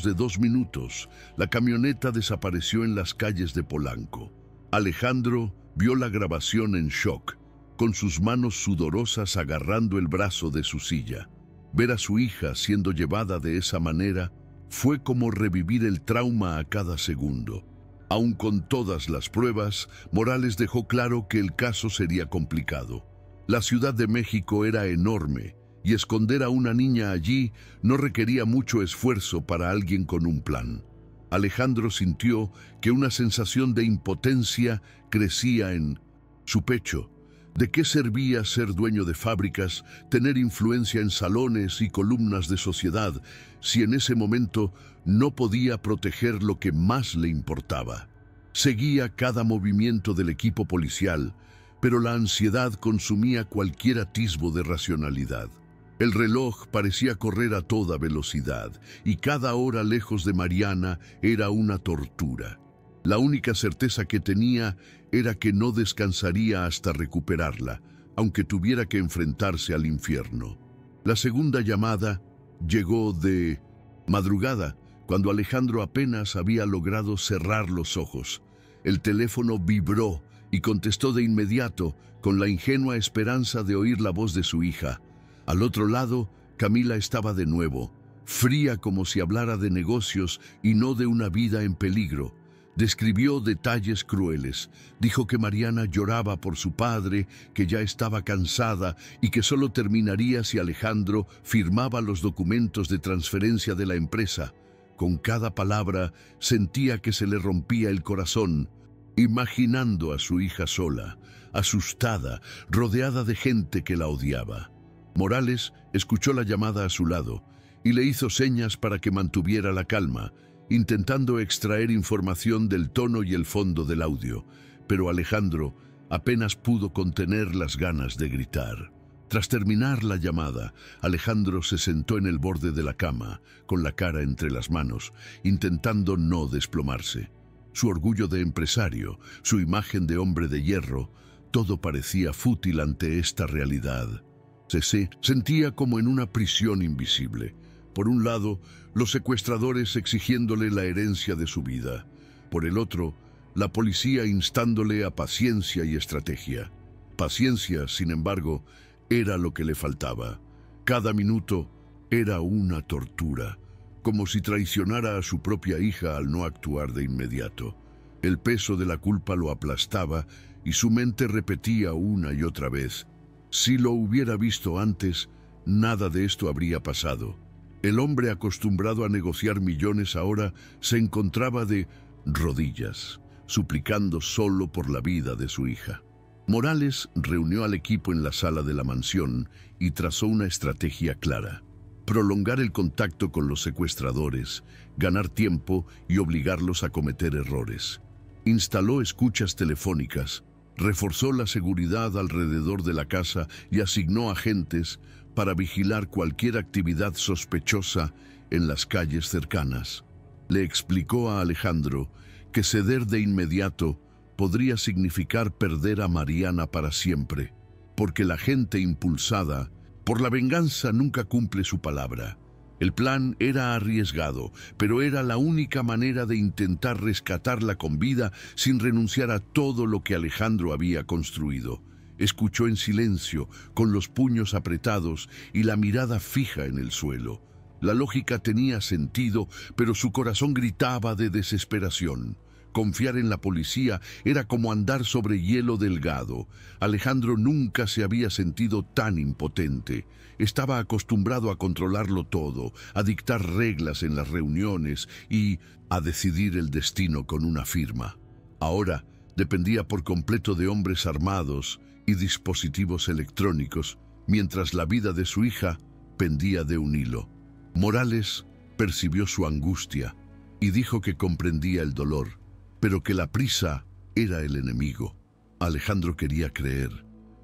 de 2 minutos, la camioneta desapareció en las calles de Polanco. Alejandro vio la grabación en shock, con sus manos sudorosas agarrando el brazo de su silla. Ver a su hija siendo llevada de esa manera fue como revivir el trauma a cada segundo. Aun con todas las pruebas, Morales dejó claro que el caso sería complicado. La Ciudad de México era enorme, y esconder a una niña allí no requería mucho esfuerzo para alguien con un plan. Alejandro sintió que una sensación de impotencia crecía en su pecho. ¿De qué servía ser dueño de fábricas, tener influencia en salones y columnas de sociedad, si en ese momento no podía proteger lo que más le importaba? Seguía cada movimiento del equipo policial, pero la ansiedad consumía cualquier atisbo de racionalidad. El reloj parecía correr a toda velocidad, y cada hora lejos de Mariana era una tortura. La única certeza que tenía era que no descansaría hasta recuperarla, aunque tuviera que enfrentarse al infierno. La segunda llamada llegó de madrugada, cuando Alejandro apenas había logrado cerrar los ojos. El teléfono vibró y contestó de inmediato, con la ingenua esperanza de oír la voz de su hija. Al otro lado, Camila estaba de nuevo, fría como si hablara de negocios y no de una vida en peligro. Describió detalles crueles. Dijo que Mariana lloraba por su padre, que ya estaba cansada y que solo terminaría si Alejandro firmaba los documentos de transferencia de la empresa. Con cada palabra sentía que se le rompía el corazón, imaginando a su hija sola, asustada, rodeada de gente que la odiaba. Morales escuchó la llamada a su lado y le hizo señas para que mantuviera la calma, intentando extraer información del tono y el fondo del audio, pero Alejandro apenas pudo contener las ganas de gritar. Tras terminar la llamada, Alejandro se sentó en el borde de la cama, con la cara entre las manos, intentando no desplomarse. Su orgullo de empresario, su imagen de hombre de hierro, todo parecía fútil ante esta realidad. Se sentía como en una prisión invisible. Por un lado, los secuestradores exigiéndole la herencia de su vida. Por el otro, la policía instándole a paciencia y estrategia. Paciencia, sin embargo, era lo que le faltaba. Cada minuto era una tortura, como si traicionara a su propia hija al no actuar de inmediato. El peso de la culpa lo aplastaba y su mente repetía una y otra vez: si lo hubiera visto antes, nada de esto habría pasado. El hombre acostumbrado a negociar millones ahora se encontraba de rodillas, suplicando solo por la vida de su hija. Morales reunió al equipo en la sala de la mansión y trazó una estrategia clara: prolongar el contacto con los secuestradores, ganar tiempo y obligarlos a cometer errores. Instaló escuchas telefónicas, reforzó la seguridad alrededor de la casa y asignó agentes para vigilar cualquier actividad sospechosa en las calles cercanas. Le explicó a Alejandro que ceder de inmediato podría significar perder a Mariana para siempre, porque la gente impulsada por la venganza nunca cumple su palabra. El plan era arriesgado, pero era la única manera de intentar rescatarla con vida sin renunciar a todo lo que Alejandro había construido. Escuchó en silencio, con los puños apretados y la mirada fija en el suelo. La lógica tenía sentido, pero su corazón gritaba de desesperación. Confiar en la policía era como andar sobre hielo delgado. Alejandro nunca se había sentido tan impotente. Estaba acostumbrado a controlarlo todo, a dictar reglas en las reuniones y a decidir el destino con una firma. Ahora dependía por completo de hombres armados y dispositivos electrónicos, mientras la vida de su hija pendía de un hilo. Morales percibió su angustia y dijo que comprendía el dolor, pero que la prisa era el enemigo. Alejandro quería creer,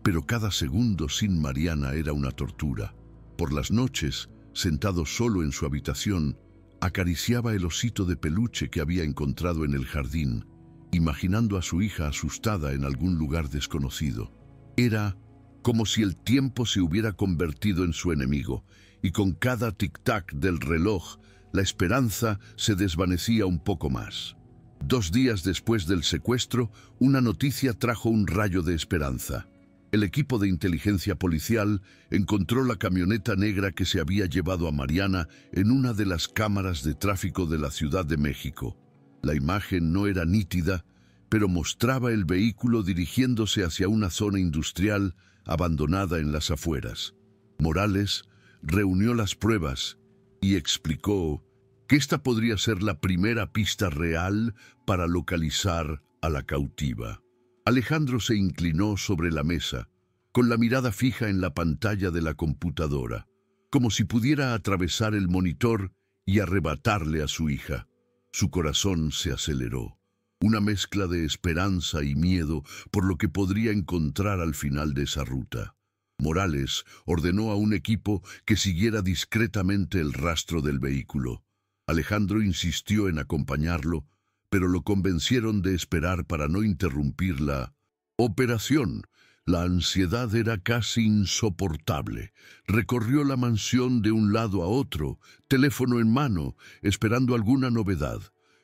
pero cada segundo sin Mariana era una tortura. Por las noches, sentado solo en su habitación, acariciaba el osito de peluche que había encontrado en el jardín, imaginando a su hija asustada en algún lugar desconocido. Era como si el tiempo se hubiera convertido en su enemigo, y con cada tic-tac del reloj, la esperanza se desvanecía un poco más. 2 días después del secuestro, una noticia trajo un rayo de esperanza. El equipo de inteligencia policial encontró la camioneta negra que se había llevado a Mariana en una de las cámaras de tráfico de la Ciudad de México. La imagen no era nítida, pero mostraba el vehículo dirigiéndose hacia una zona industrial abandonada en las afueras. Morales reunió las pruebas y explicó que esta podría ser la primera pista real para localizar a la cautiva. Alejandro se inclinó sobre la mesa, con la mirada fija en la pantalla de la computadora, como si pudiera atravesar el monitor y arrebatarle a su hija. Su corazón se aceleró, una mezcla de esperanza y miedo por lo que podría encontrar al final de esa ruta. Morales ordenó a un equipo que siguiera discretamente el rastro del vehículo. Alejandro insistió en acompañarlo, pero lo convencieron de esperar para no interrumpir la operación. La ansiedad era casi insoportable. Recorrió la mansión de un lado a otro, teléfono en mano, esperando alguna novedad.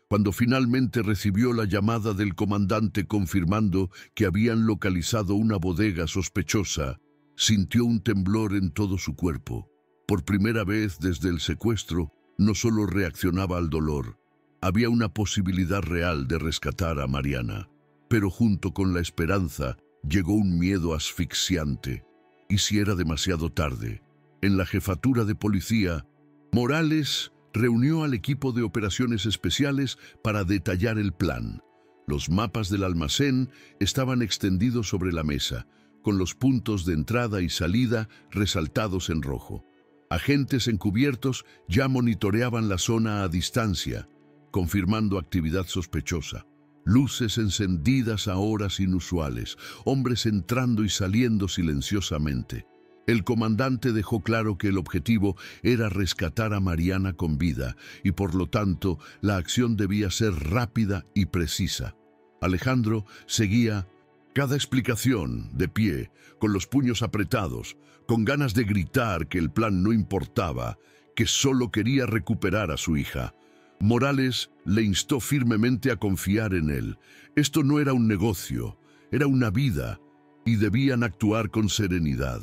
Cuando finalmente recibió la llamada del comandante confirmando que habían localizado una bodega sospechosa, sintió un temblor en todo su cuerpo. Por primera vez desde el secuestro, no solo reaccionaba al dolor, había una posibilidad real de rescatar a Mariana. Pero junto con la esperanza llegó un miedo asfixiante. ¿Y si era demasiado tarde? En la jefatura de policía, Morales reunió al equipo de operaciones especiales para detallar el plan. Los mapas del almacén estaban extendidos sobre la mesa, con los puntos de entrada y salida resaltados en rojo. Agentes encubiertos ya monitoreaban la zona a distancia, confirmando actividad sospechosa. Luces encendidas a horas inusuales, hombres entrando y saliendo silenciosamente. El comandante dejó claro que el objetivo era rescatar a Mariana con vida y por lo tanto la acción debía ser rápida y precisa. Alejandro seguía cada explicación de pie, con los puños apretados, con ganas de gritar que el plan no importaba, que solo quería recuperar a su hija. Morales le instó firmemente a confiar en él. Esto no era un negocio, era una vida, y debían actuar con serenidad.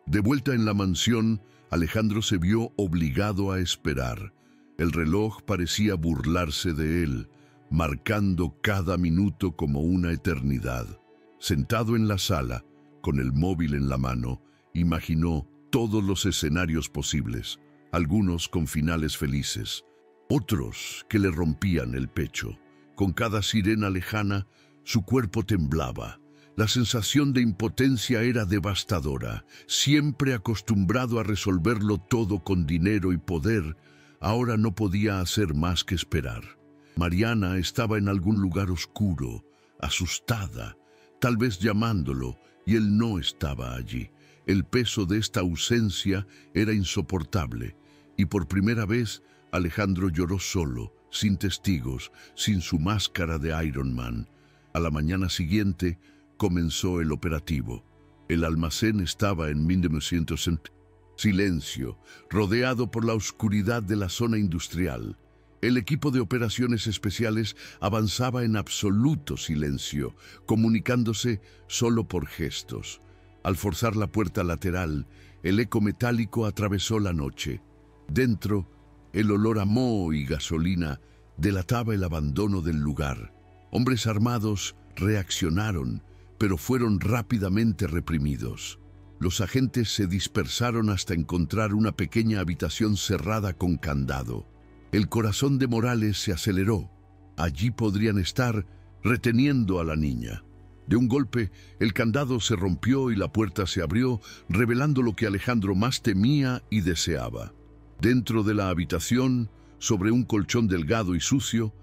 De vuelta en la mansión, Alejandro se vio obligado a esperar. El reloj parecía burlarse de él, marcando cada minuto como una eternidad. Sentado en la sala, con el móvil en la mano, imaginó todos los escenarios posibles, algunos con finales felices, otros que le rompían el pecho. Con cada sirena lejana, su cuerpo temblaba. La sensación de impotencia era devastadora. Siempre acostumbrado a resolverlo todo con dinero y poder, ahora no podía hacer más que esperar. Mariana estaba en algún lugar oscuro, asustada, tal vez llamándolo, y él no estaba allí. El peso de esta ausencia era insoportable, y por primera vez Alejandro lloró solo, sin testigos, sin su máscara de Iron Man. A la mañana siguiente comenzó el operativo. El almacén estaba en 1900. Silencio, rodeado por la oscuridad de la zona industrial. El equipo de operaciones especiales avanzaba en absoluto silencio, comunicándose solo por gestos. Al forzar la puerta lateral, el eco metálico atravesó la noche. Dentro, el olor a moho y gasolina delataba el abandono del lugar. Hombres armados reaccionaron, pero fueron rápidamente reprimidos. Los agentes se dispersaron hasta encontrar una pequeña habitación cerrada con candado. El corazón de Morales se aceleró. Allí podrían estar reteniendo a la niña. De un golpe, el candado se rompió y la puerta se abrió, revelando lo que Alejandro más temía y deseaba. Dentro de la habitación, sobre un colchón delgado y sucio,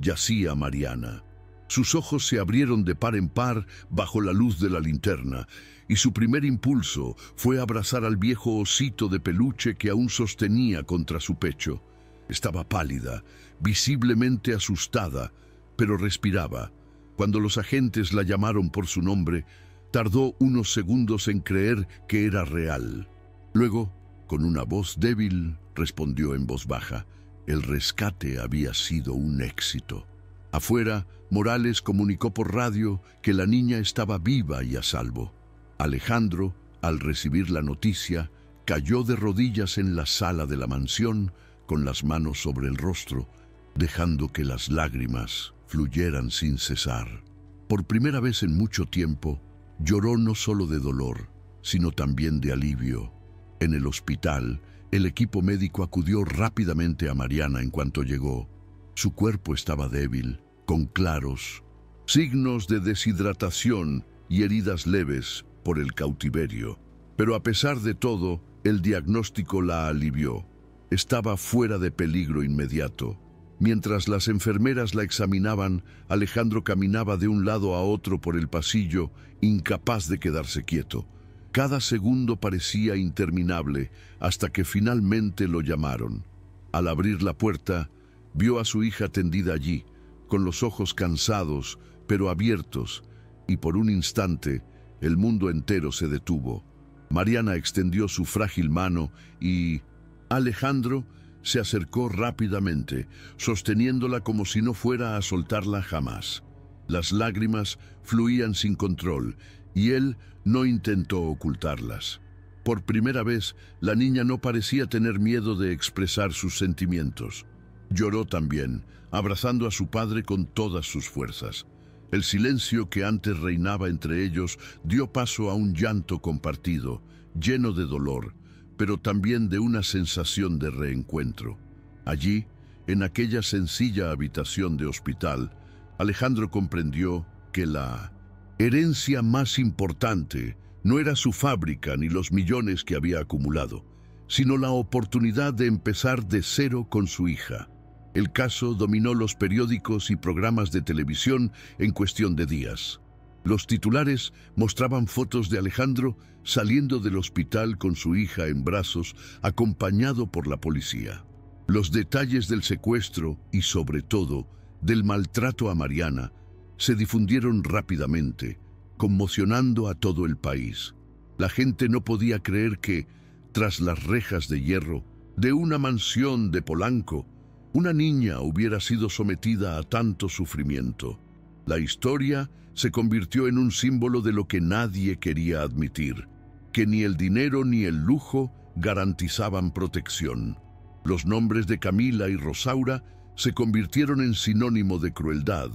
yacía Mariana. Sus ojos se abrieron de par en par bajo la luz de la linterna, y su primer impulso fue abrazar al viejo osito de peluche que aún sostenía contra su pecho. Estaba pálida, visiblemente asustada, pero respiraba. Cuando los agentes la llamaron por su nombre, tardó unos segundos en creer que era real. Luego, con una voz débil, respondió en voz baja: el rescate había sido un éxito. Afuera, Morales comunicó por radio que la niña estaba viva y a salvo. Alejandro, al recibir la noticia, cayó de rodillas en la sala de la mansión, con las manos sobre el rostro, dejando que las lágrimas fluyeran sin cesar. Por primera vez en mucho tiempo, lloró no solo de dolor, sino también de alivio. En el hospital, el equipo médico acudió rápidamente a Mariana en cuanto llegó. Su cuerpo estaba débil, con claros signos de deshidratación y heridas leves por el cautiverio. Pero a pesar de todo, el diagnóstico la alivió. Estaba fuera de peligro inmediato. Mientras las enfermeras la examinaban, Alejandro caminaba de un lado a otro por el pasillo, incapaz de quedarse quieto. Cada segundo parecía interminable, hasta que finalmente lo llamaron. Al abrir la puerta, vio a su hija tendida allí, con los ojos cansados, pero abiertos, y por un instante, el mundo entero se detuvo. Mariana extendió su frágil mano y Alejandro se acercó rápidamente, sosteniéndola como si no fuera a soltarla jamás. Las lágrimas fluían sin control, y él no intentó ocultarlas. Por primera vez, la niña no parecía tener miedo de expresar sus sentimientos. Lloró también, abrazando a su padre con todas sus fuerzas. El silencio que antes reinaba entre ellos dio paso a un llanto compartido, lleno de dolor, pero también de una sensación de reencuentro. Allí, en aquella sencilla habitación de hospital, Alejandro comprendió que la herencia más importante no era su fábrica ni los millones que había acumulado, sino la oportunidad de empezar de cero con su hija. El caso dominó los periódicos y programas de televisión en cuestión de días. Los titulares mostraban fotos de Alejandro saliendo del hospital con su hija en brazos, acompañado por la policía. Los detalles del secuestro y, sobre todo, del maltrato a Mariana se difundieron rápidamente, conmocionando a todo el país. La gente no podía creer que, tras las rejas de hierro de una mansión de Polanco, una niña hubiera sido sometida a tanto sufrimiento. La historia se convirtió en un símbolo de lo que nadie quería admitir, que ni el dinero ni el lujo garantizaban protección. Los nombres de Camila y Rosaura se convirtieron en sinónimo de crueldad,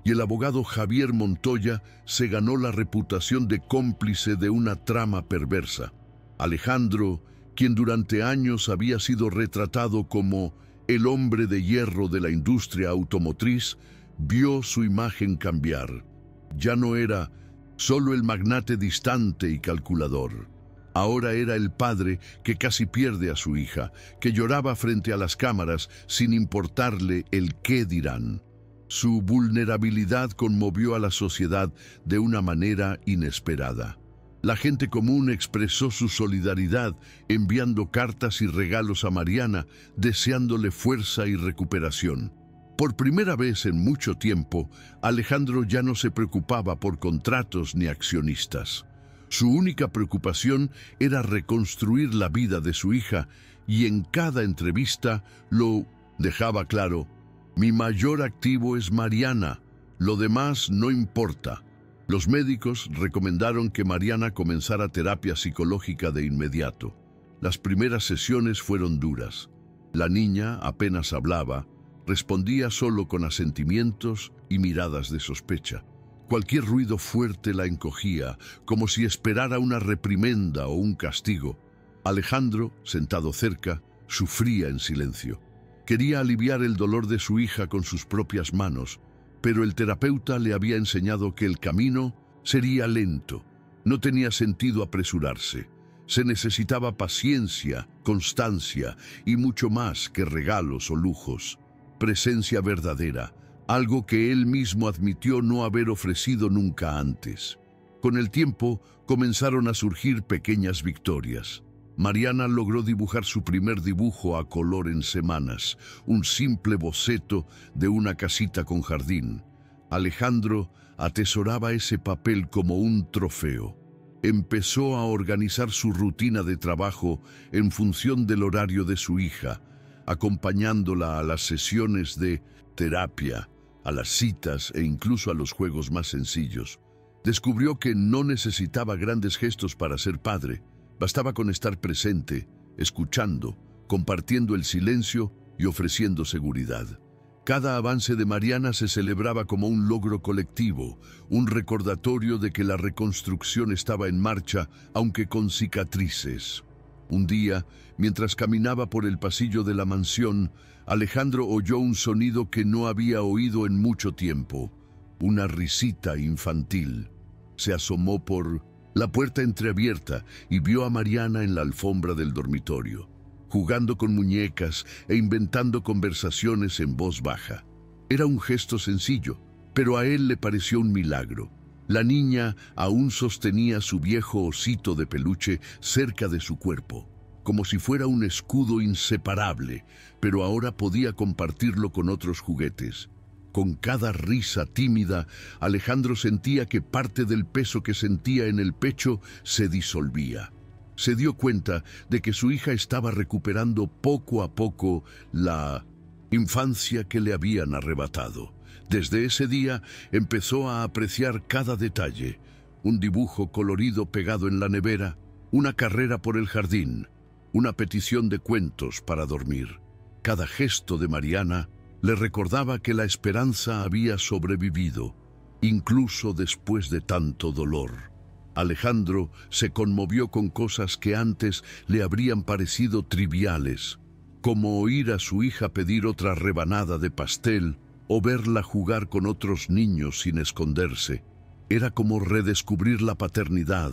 y el abogado Javier Montoya se ganó la reputación de cómplice de una trama perversa. Alejandro, quien durante años había sido retratado como el hombre de hierro de la industria automotriz, vio su imagen cambiar. Ya no era solo el magnate distante y calculador. Ahora era el padre que casi pierde a su hija, que lloraba frente a las cámaras sin importarle el qué dirán. Su vulnerabilidad conmovió a la sociedad de una manera inesperada. La gente común expresó su solidaridad enviando cartas y regalos a Mariana, deseándole fuerza y recuperación. Por primera vez en mucho tiempo, Alejandro ya no se preocupaba por contratos ni accionistas. Su única preocupación era reconstruir la vida de su hija, y en cada entrevista lo dejaba claro: mi mayor activo es Mariana, lo demás no importa. Los médicos recomendaron que Mariana comenzara terapia psicológica de inmediato. Las primeras sesiones fueron duras. La niña apenas hablaba, respondía solo con asentimientos y miradas de sospecha. Cualquier ruido fuerte la encogía, como si esperara una reprimenda o un castigo. Alejandro, sentado cerca, sufría en silencio. Quería aliviar el dolor de su hija con sus propias manos, pero el terapeuta le había enseñado que el camino sería lento. No tenía sentido apresurarse. Se necesitaba paciencia, constancia y mucho más que regalos o lujos. Presencia verdadera, algo que él mismo admitió no haber ofrecido nunca antes. Con el tiempo comenzaron a surgir pequeñas victorias. Mariana logró dibujar su primer dibujo a color en semanas, un simple boceto de una casita con jardín. Alejandro atesoraba ese papel como un trofeo. Empezó a organizar su rutina de trabajo en función del horario de su hija, acompañándola a las sesiones de terapia, a las citas e incluso a los juegos más sencillos. Descubrió que no necesitaba grandes gestos para ser padre. Bastaba con estar presente, escuchando, compartiendo el silencio y ofreciendo seguridad. Cada avance de Mariana se celebraba como un logro colectivo, un recordatorio de que la reconstrucción estaba en marcha, aunque con cicatrices. Un día, mientras caminaba por el pasillo de la mansión, Alejandro oyó un sonido que no había oído en mucho tiempo, una risita infantil. Se asomó por la puerta entreabierta y vio a Mariana en la alfombra del dormitorio, jugando con muñecas e inventando conversaciones en voz baja. Era un gesto sencillo, pero a él le pareció un milagro. La niña aún sostenía su viejo osito de peluche cerca de su cuerpo, como si fuera un escudo inseparable, pero ahora podía compartirlo con otros juguetes. Con cada risa tímida, Alejandro sentía que parte del peso que sentía en el pecho se disolvía. Se dio cuenta de que su hija estaba recuperando poco a poco la infancia que le habían arrebatado. Desde ese día empezó a apreciar cada detalle: un dibujo colorido pegado en la nevera, una carrera por el jardín, una petición de cuentos para dormir. Cada gesto de Mariana le recordaba que la esperanza había sobrevivido, incluso después de tanto dolor. Alejandro se conmovió con cosas que antes le habrían parecido triviales, como oír a su hija pedir otra rebanada de pastel o verla jugar con otros niños sin esconderse. Era como redescubrir la paternidad,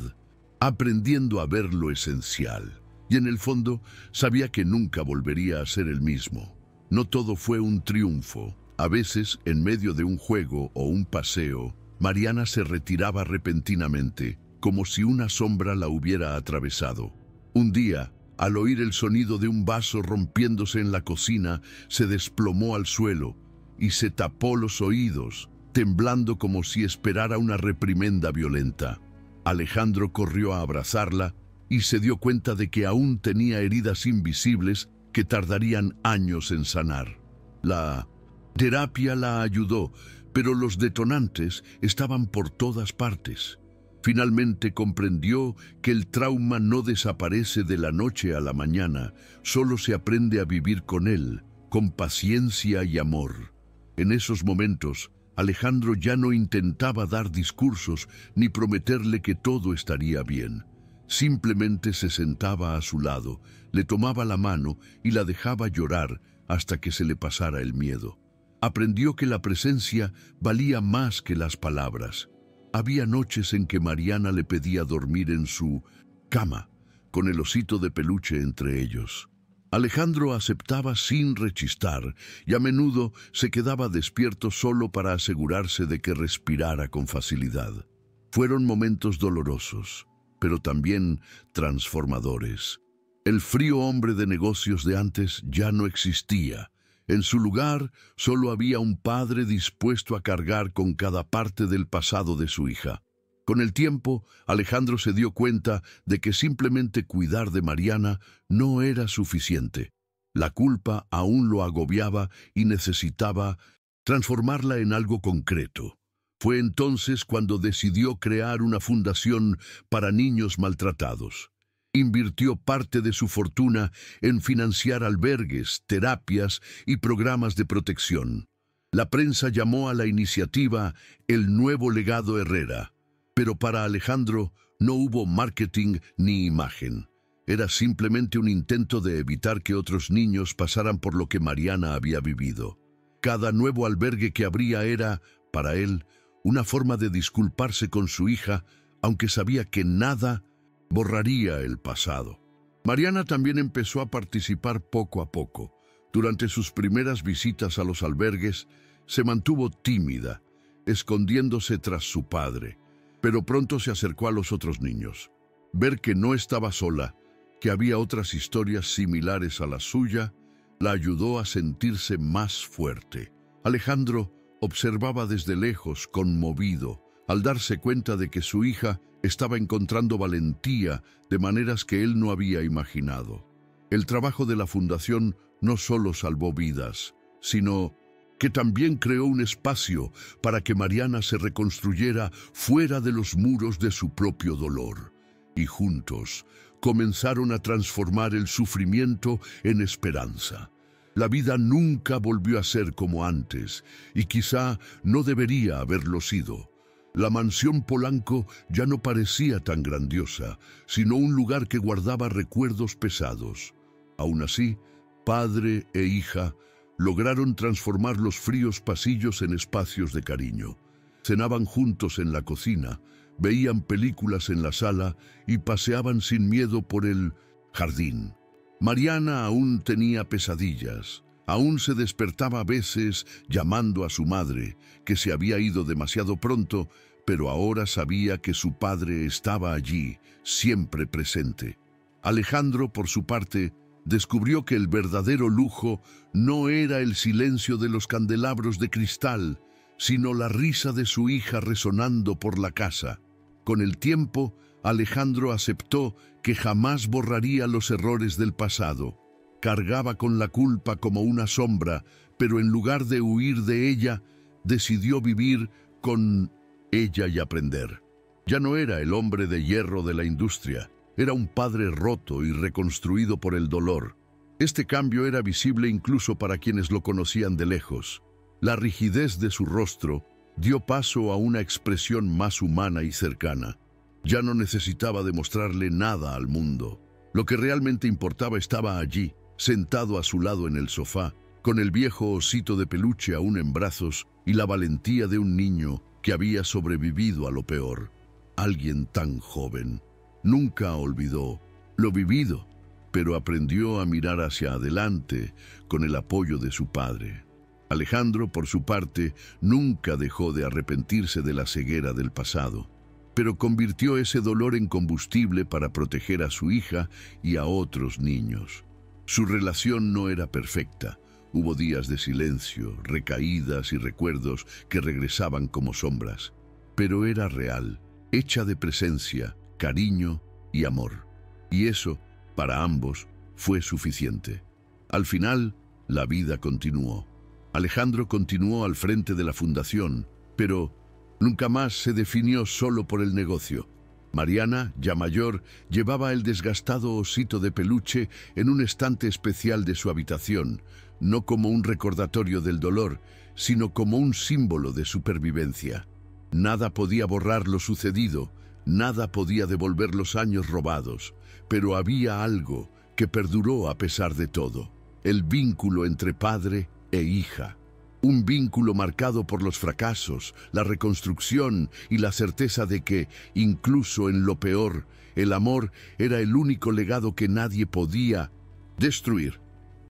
aprendiendo a ver lo esencial. Y en el fondo sabía que nunca volvería a ser el mismo. No todo fue un triunfo. A veces, en medio de un juego o un paseo, Mariana se retiraba repentinamente, como si una sombra la hubiera atravesado. Un día, al oír el sonido de un vaso rompiéndose en la cocina, se desplomó al suelo y se tapó los oídos, temblando como si esperara una reprimenda violenta. Alejandro corrió a abrazarla y se dio cuenta de que aún tenía heridas invisibles que tardarían años en sanar. La terapia la ayudó, pero los detonantes estaban por todas partes. Finalmente comprendió que el trauma no desaparece de la noche a la mañana, solo se aprende a vivir con él, con paciencia y amor. En esos momentos, Alejandro ya no intentaba dar discursos ni prometerle que todo estaría bien. Simplemente se sentaba a su lado, le tomaba la mano y la dejaba llorar hasta que se le pasara el miedo. Aprendió que la presencia valía más que las palabras. Había noches en que Mariana le pedía dormir en su cama, con el osito de peluche entre ellos. Alejandro aceptaba sin rechistar y a menudo se quedaba despierto solo para asegurarse de que respirara con facilidad. Fueron momentos dolorosos, pero también transformadores. El frío hombre de negocios de antes ya no existía. En su lugar, solo había un padre dispuesto a cargar con cada parte del pasado de su hija. Con el tiempo, Alejandro se dio cuenta de que simplemente cuidar de Mariana no era suficiente. La culpa aún lo agobiaba y necesitaba transformarla en algo concreto. Fue entonces cuando decidió crear una fundación para niños maltratados. Invirtió parte de su fortuna en financiar albergues, terapias y programas de protección. La prensa llamó a la iniciativa el nuevo legado Herrera, pero para Alejandro no hubo marketing ni imagen. Era simplemente un intento de evitar que otros niños pasaran por lo que Mariana había vivido. Cada nuevo albergue que abría era, para él, una forma de disculparse con su hija, aunque sabía que nada borraría el pasado. Mariana también empezó a participar poco a poco. Durante sus primeras visitas a los albergues, se mantuvo tímida, escondiéndose tras su padre, pero pronto se acercó a los otros niños. Ver que no estaba sola, que había otras historias similares a la suya, la ayudó a sentirse más fuerte. Alejandro observaba desde lejos, conmovido, al darse cuenta de que su hija estaba encontrando valentía de maneras que él no había imaginado. El trabajo de la fundación no solo salvó vidas, sino que también creó un espacio para que Mariana se reconstruyera fuera de los muros de su propio dolor. Y juntos comenzaron a transformar el sufrimiento en esperanza. La vida nunca volvió a ser como antes, y quizá no debería haberlo sido. La mansión Polanco ya no parecía tan grandiosa, sino un lugar que guardaba recuerdos pesados. Aún así, padre e hija lograron transformar los fríos pasillos en espacios de cariño. Cenaban juntos en la cocina, veían películas en la sala y paseaban sin miedo por el jardín. Mariana aún tenía pesadillas. Aún se despertaba a veces llamando a su madre, que se había ido demasiado pronto, pero ahora sabía que su padre estaba allí, siempre presente. Alejandro, por su parte, descubrió que el verdadero lujo no era el silencio de los candelabros de cristal, sino la risa de su hija resonando por la casa. Con el tiempo, Alejandro aceptó que jamás borraría los errores del pasado. Cargaba con la culpa como una sombra, pero en lugar de huir de ella, decidió vivir con ella y aprender. Ya no era el hombre de hierro de la industria, era un padre roto y reconstruido por el dolor. Este cambio era visible incluso para quienes lo conocían de lejos. La rigidez de su rostro dio paso a una expresión más humana y cercana. Ya no necesitaba demostrarle nada al mundo. Lo que realmente importaba estaba allí, sentado a su lado en el sofá, con el viejo osito de peluche aún en brazos y la valentía de un niño que había sobrevivido a lo peor. Alguien tan joven. Nunca olvidó lo vivido, pero aprendió a mirar hacia adelante con el apoyo de su padre. Alejandro, por su parte, nunca dejó de arrepentirse de la ceguera del pasado, pero convirtió ese dolor en combustible para proteger a su hija y a otros niños. Su relación no era perfecta. Hubo días de silencio, recaídas y recuerdos que regresaban como sombras, pero era real, hecha de presencia, cariño y amor. Y eso, para ambos, fue suficiente. Al final, la vida continuó. Alejandro continuó al frente de la fundación, pero nunca más se definió solo por el negocio. Mariana, ya mayor, llevaba el desgastado osito de peluche en un estante especial de su habitación, no como un recordatorio del dolor, sino como un símbolo de supervivencia. Nada podía borrar lo sucedido, nada podía devolver los años robados, pero había algo que perduró a pesar de todo: el vínculo entre padre e hija. Un vínculo marcado por los fracasos, la reconstrucción y la certeza de que, incluso en lo peor, el amor era el único legado que nadie podía destruir.